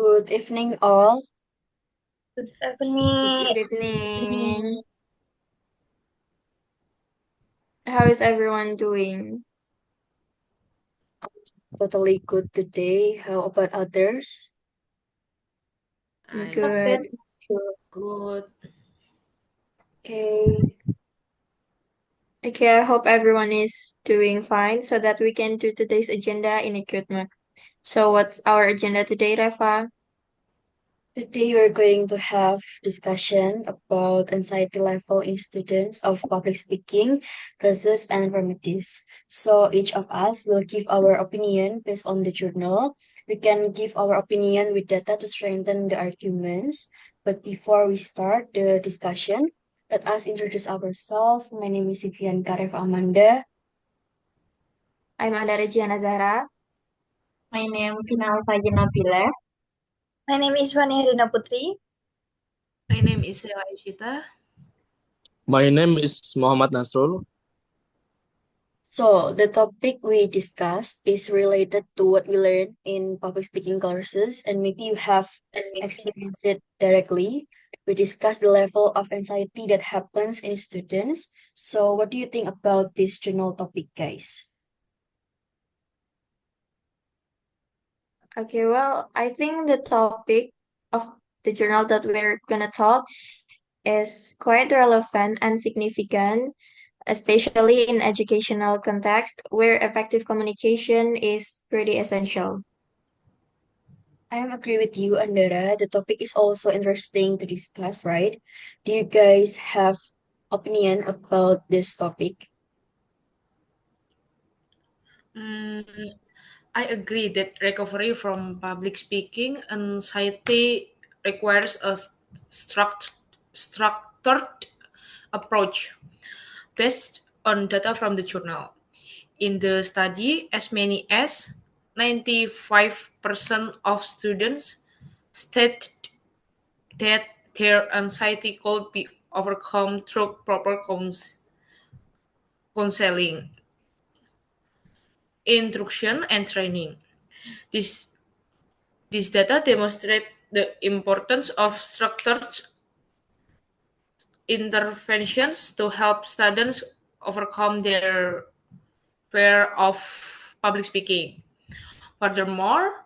Good evening, all. Good Good evening. evening. How is everyone doing? Totally good today. How about others? I'm Good. good. Okay. Okay, I hope everyone is doing fine so that we can do today's agenda in a good mood. So, what's our agenda today, Reva? Today we're going to have discussion about anxiety level in students of public speaking, causes and remedies. So each of us will give our opinion based on the journal. We can give our opinion with data to strengthen the arguments. But before we start the discussion, let us introduce ourselves. My name is Ivianka Reva Amanda. I'm Andara Jihan Zahra. My name is Vina Alfayin Nabila. My name is Vania Harina Putri. My name is Sheila Ayushita. My name is Mukhamad Nasrullah. So the topic we discussed is related to what we learned in public speaking courses, and maybe you have experienced it directly. We discussed the level of anxiety that happens in students. So what do you think about this general topic, guys? Okay, well, I think the topic of the journal that we're gonna talk is quite relevant and significant, especially in educational context where effective communication is pretty essential. I am agree with you, Andara. The topic is also interesting to discuss, right? Do you guys have opinion about this topic? Mm, I agree that recovery from public speaking anxiety requires a structured approach based on data from the journal. In the study, as many as 95% of students stated that their anxiety could be overcome through proper counseling, instruction, and training. This This data demonstrate the importance of structured interventions to help students overcome their fear of public speaking. Furthermore,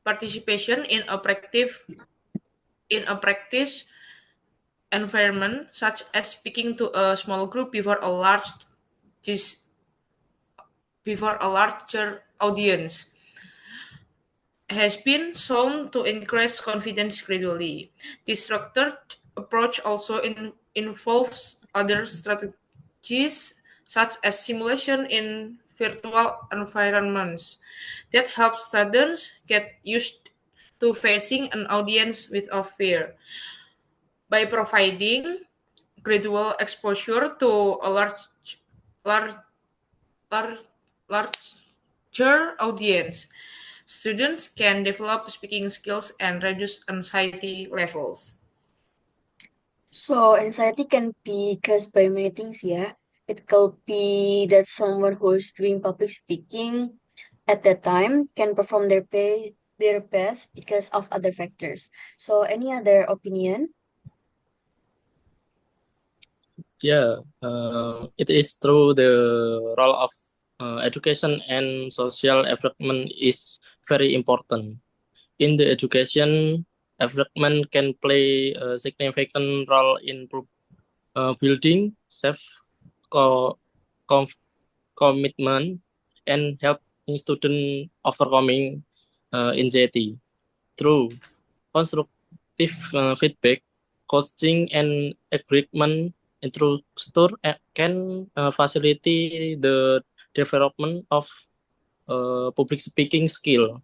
participation in a practice environment, such as speaking to a small group this, before a larger audience, has been shown to increase confidence gradually. This structured approach also involves other strategies such as simulation in virtual environments that help students get used to facing an audience without fear. By providing gradual exposure to a large, large, larger audience, students can develop speaking skills and reduce anxiety levels. So anxiety can be caused by many things, yeah. It could be that someone who's doing public speaking at that time can perform their best because of other factors. So any other opinion? Yeah, it is true the role of education and social development is very important. In the education, development can play a significant role in building self co- com- commitment and help student overcoming anxiety through constructive feedback, coaching, and agreement instructor can facilitate the development of public speaking skill.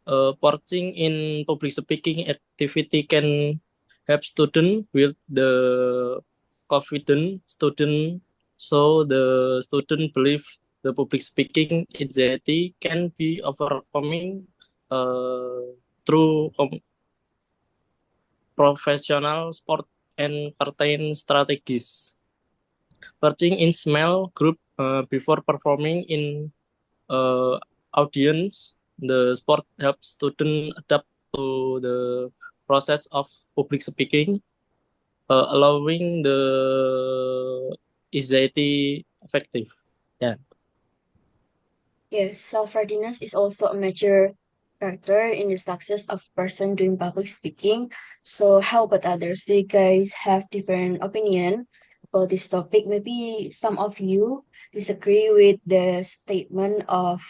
Porting in public speaking activity can help student build the confident student, so the student believe the public speaking anxiety can be overcoming uh, through professional sport and certain strategies. Working in small group before performing in audience The sport helps students adapt to the process of public speaking, allowing the anxiety effective. Yeah. Yes, self-readiness is also a major factor in the success of a person doing public speaking. So how about others? Do you guys have different opinion about this topic? Maybe some of you disagree with the statement of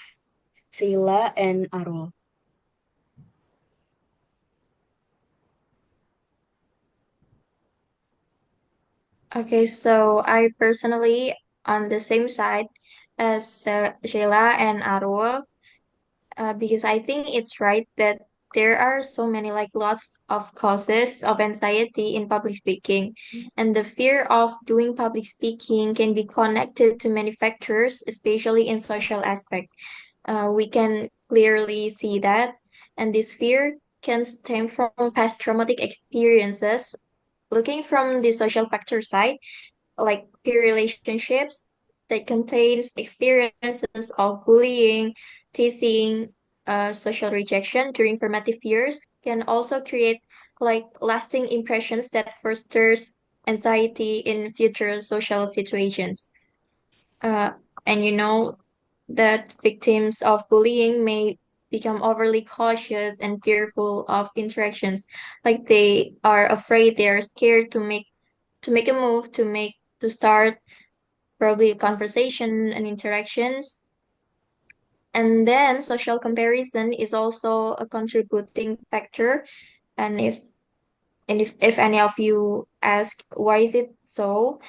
Sheila and Arul. Okay, so I personally on the same side as Sheila and Arul, because I think it's right that there are so many, like lots of causes of anxiety in public speaking, and the fear of doing public speaking can be connected to many factors, especially in social aspect. We can clearly see that, and this fear can stem from past traumatic experiences. Looking from the social factor side, like peer relationships that contains experiences of bullying, teasing, social rejection during formative years can also create like lasting impressions that fosters anxiety in future social situations. Uh, and you know that victims of bullying may become overly cautious and fearful of interactions, like they are afraid, they are scared to make a move, to start probably a conversation and interactions. And then social comparison is also a contributing factor. And if any of you ask why is it so,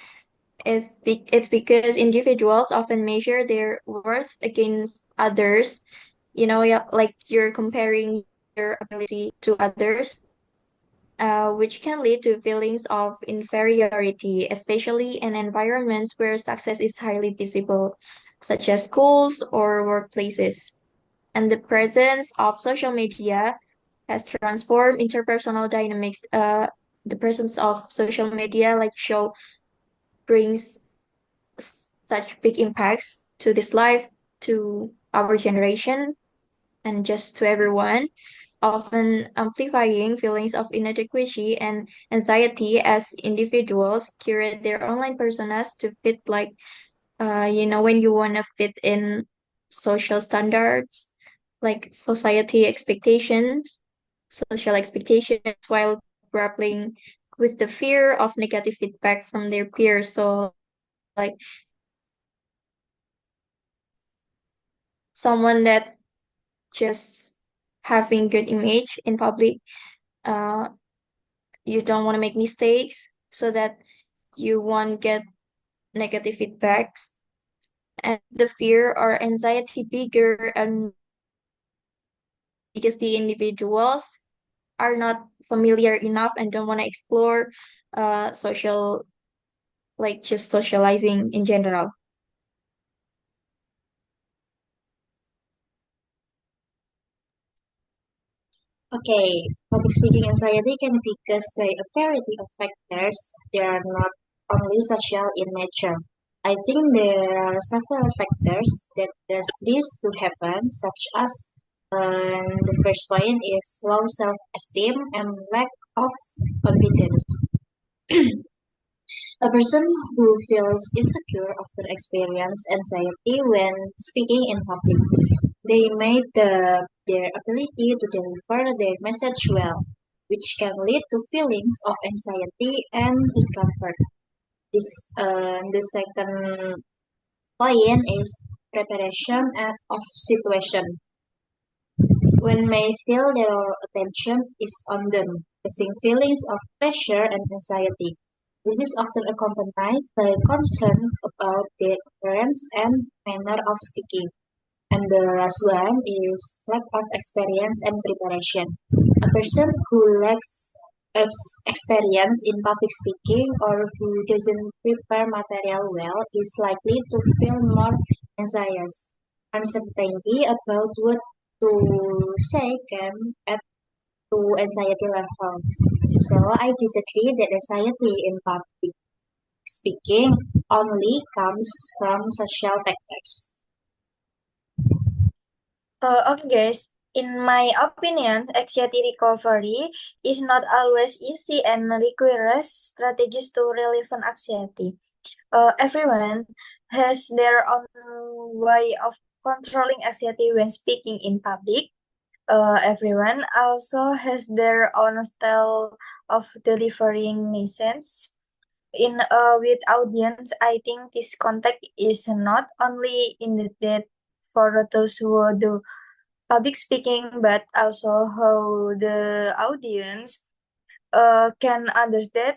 it's because individuals often measure their worth against others. You know, yeah, like you're comparing your ability to others, which can lead to feelings of inferiority, especially in environments where success is highly visible, such as schools or workplaces. And the presence of social media has transformed interpersonal dynamics. The presence of social media, like show, brings such big impacts to this life, to our generation, and just to everyone, often amplifying feelings of inadequacy and anxiety as individuals curate their online personas to fit, like, when you want to fit in social standards, like social expectations, while grappling with the fear of negative feedback from their peers. So, like, someone that just having good image in public, uh, you don't want to make mistakes so that you won't get negative feedbacks, and the fear or anxiety bigger and because the individuals are not familiar enough and don't want to explore social, like just socializing in general. Okay, public speaking anxiety can be caused by a variety of factors. They are not only social in nature. I think there are several factors that cause this to happen, such as the first point is low self-esteem and lack of confidence. A person who feels insecure often experiences anxiety when speaking in public. They may doubt their ability to deliver their message well, which can lead to feelings of anxiety and discomfort. The second point is preparation of situation. When may feel their attention is on them, causing feelings of pressure and anxiety. This is often accompanied by concerns about their appearance and manner of speaking. And the last one is lack of experience and preparation. A person who lacks experience in public speaking or who doesn't prepare material well is likely to feel more anxious. Uncertainty about what to say can add to anxiety levels. So I disagree that anxiety in public speaking only comes from social factors. Okay, guys. In my opinion, anxiety recovery is not always easy and requires strategies to relieve anxiety. Everyone has their own way of controlling anxiety when speaking in public. Everyone also has their own style of delivering messages. In with audience, I think this contact is not only intended for those who do public speaking, but also how the audience can understand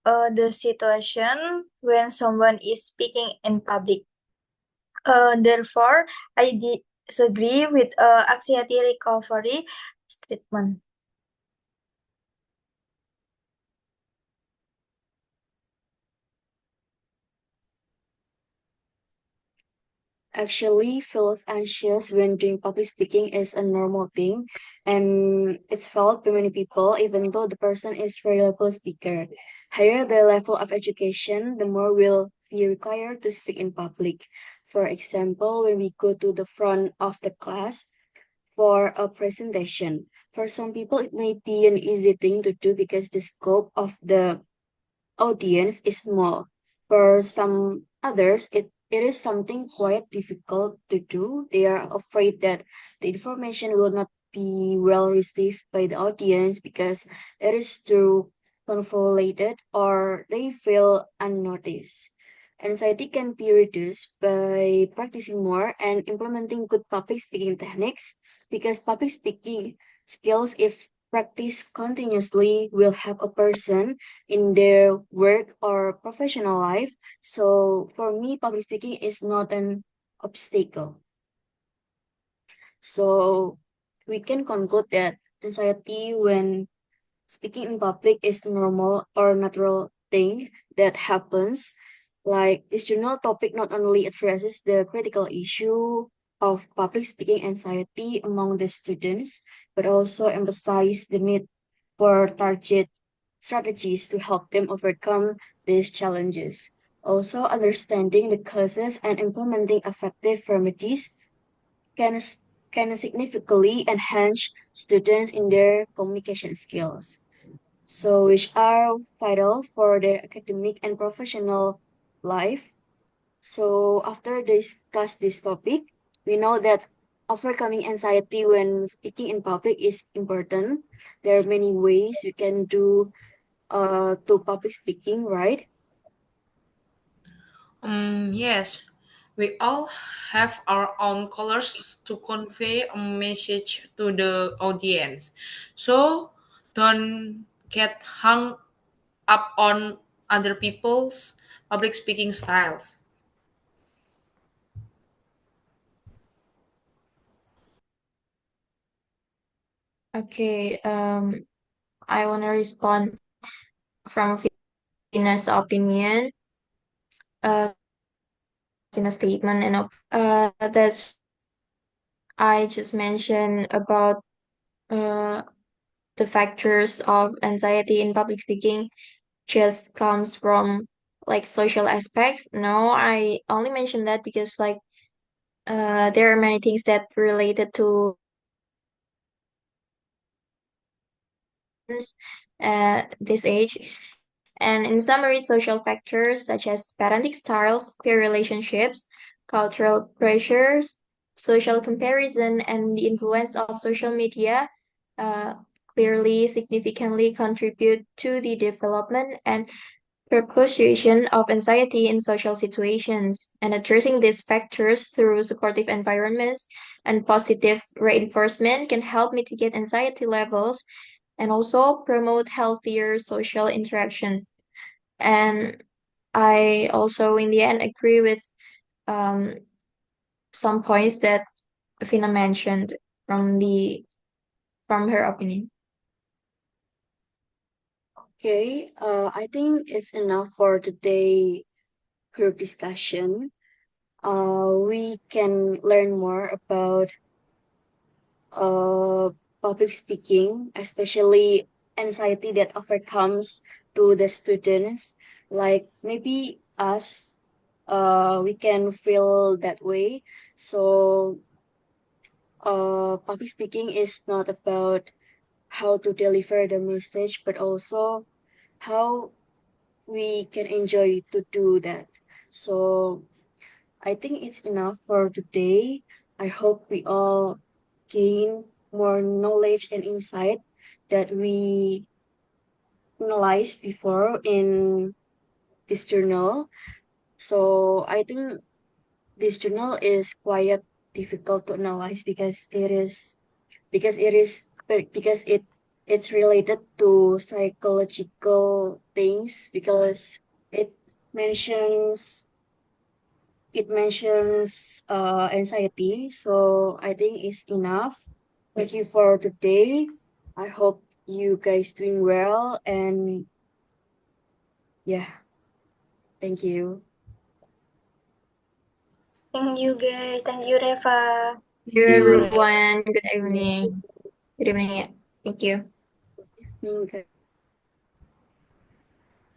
the situation when someone is speaking in public. Therefore, I disagree with anxiety recovery statement. Actually, feels anxious when doing public speaking is a normal thing, and it's felt by many people, even though the person is a reliable speaker. Higher the level of education, the more will be required to speak in public. For example, when we go to the front of the class for a presentation, for some people it may be an easy thing to do because the scope of the audience is small. For some others, it is something quite difficult to do. They are afraid that the information will not be well received by the audience because it is too convoluted or they feel unnoticed. Anxiety can be reduced by practicing more and implementing good public speaking techniques because public speaking skills, if practiced continuously, will help a person in their work or professional life. So for me, public speaking is not an obstacle. So we can conclude that anxiety when speaking in public is a normal or natural thing that happens. Like this journal topic not only addresses the critical issue of public speaking anxiety among the students, but also emphasize the need for target strategies to help them overcome these challenges. Also, understanding the causes and implementing effective remedies can, can significantly enhance students in their communication skills, so which are vital for their academic and professional life. So after discuss this topic, we know that overcoming anxiety when speaking in public is important. There are many ways you can do to public speaking, right? Yes, we all have our own colors to convey a message to the audience. So don't get hung up on other people's public speaking styles. Okay, I want to respond from Vina's opinion, Vina's statement, and that's I just mentioned about uh, the factors of anxiety in public speaking just comes from like social aspects. No, I only mentioned that because like there are many things that related to this age. And in summary, social factors such as parenting styles, peer relationships, cultural pressures, social comparison, and the influence of social media uh, clearly significantly contribute to the development and perpetuation of anxiety in social situations. And addressing these factors through supportive environments and positive reinforcement can help mitigate anxiety levels and also promote healthier social interactions. And I also, in the end, agree with um, some points that Vina mentioned from the from her opinion. Okay, I think it's enough for today group discussion. We can learn more about uh, public speaking, especially anxiety that overcomes to the students. Like maybe us, we can feel that way. So public speaking is not about how to deliver the message, but also how we can enjoy to do that. So I think it's enough for today. I hope we all gain more knowledge and insight that we analyzed before in this journal. So I think this journal is quite difficult to analyze because it's related to psychological things because it mentions anxiety. So I think it's enough. Thank you for today. I hope you guys doing well and yeah, thank you. Thank you guys. Thank you, Reva. Thank you, You. everyone. Good evening. Good evening. Thank you. Evening, guys.